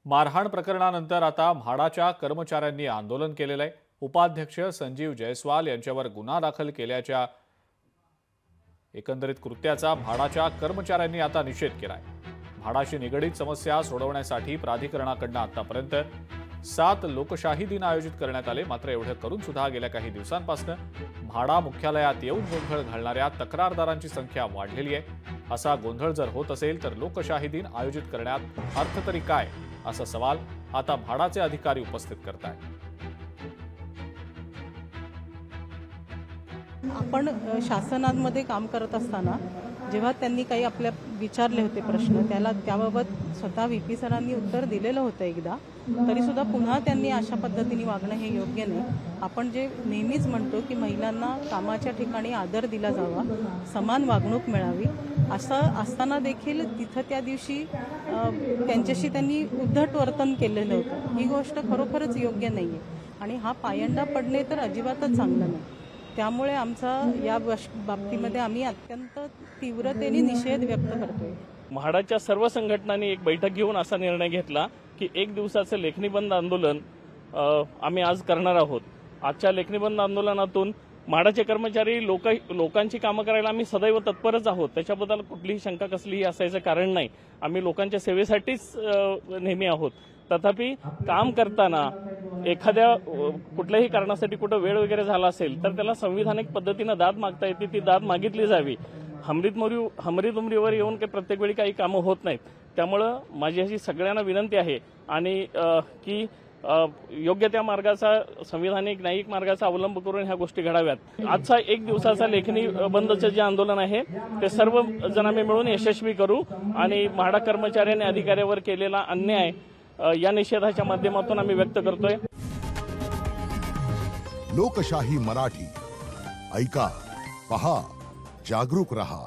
मारहाण प्रकरणानंतर आता म्हाडाच्या कर्मचाऱ्यांनी आंदोलन केलेलं आहे। उपाध्यक्ष संजीव जयस्वाल यांच्यावर गुन्हा दाखल केल्याच्या एकंदरीत कृत्याचा म्हाडाच्या कर्मचाऱ्यांनी आता निषेध केलाय। म्हाडाशी निगडीत समस्या सोडवण्यासाठी प्राधिकरणाकडून आतापर्यंत 7 लोकशाही दिन आयोजित करण्यात आले। मात्र एवढं करून सुद्धा गेल्या काही दिवसांपासून म्हाडा मुख्यालयात येऊन गोंधळ घालणाऱ्या तक्रारदारांची संख्या वाढलेली आहे। असा गोंधळ जर होत असेल तर लोकशाही दिन आयोजित करण्यात अर्थ तरी काय, असा सवाल आता म्हाडाचे अधिकारी उपस्थित करतायत। आपण शासनामध्ये काम करत असताना जेव्हा त्यांनी काही आपल्या विचारले होते प्रश्न, त्याबाबत स्वतः व्हीपी सरांनी उत्तर दिलेलं होतं एकदा, तरी सुद्धा पुन्हा त्यांनी अशा पद्धतीने वागणं हे योग्य नाही। आपण जे नेहमीच म्हणतो की महिलांना कामाच्या ठिकाणी आदर दिला जावा, समान वागणूक मिळावी, असं असताना देखील तिथं त्या दिवशी त्यांच्याशी त्यांनी उद्धट वर्तन केलेलं होतं। ही गोष्ट खरोखरच योग्य नाहीये आणि हा पायंडा पडणे तर अजिबातच चांगलं नाही। त्यामुळे आमचा या बाबतीमध्ये आम्ही अत्यंत तीव्रतेने निषेध व्यक्त करतोय। म्हाडाच्या सर्व संघटनांनी एक बैठक घेऊन असा निर्णय घेतला की 1 दिवसाचे लेखणी बंद आंदोलन आम्ही आज करणार आहोत। आजच्या लेखणी बंद आंदोलनातून म्हाडाचे कर्मचारी लोकांची कामं करायला आम्ही सदैव तत्परच आहोत, त्याच्याबद्दल कुठलीही शंका कसलीही असायचं कारण नाही। आम्ही लोकांच्या सेवेसाठीच नेहमी आहोत। तथापि काम करताना एखाद्या कुठल्याही कारणासाठी कुठं वेळ वगैरे झाला असेल तर त्याला संविधानिक पद्धतीनं दाद मागता येते, ती दाद मागितली जावी। हमरीतुमरीवर येऊन काही प्रत्येक वेळी काही कामं होत नाहीत। त्यामुळं माझी अशी सगळ्यांना विनंती आहे आणि की योग्य त्या मार्गाचा, संविधानिक न्यायिक मार्गाचा अवलंब करून ह्या गोष्टी घडाव्यात। आजचा 1 दिवसाचा लेखनी बंदचं जे आंदोलन आहे ते सर्व जण आम्ही मिळून यशस्वी करू आणि म्हाडा कर्मचाऱ्यांनी अधिकाऱ्यावर केलेला अन्याय या निषेधाच्या माध्यमातून आम्ही व्यक्त करतोय। लोकशाही मराठी ऐका, पहा, जागरूक रहा।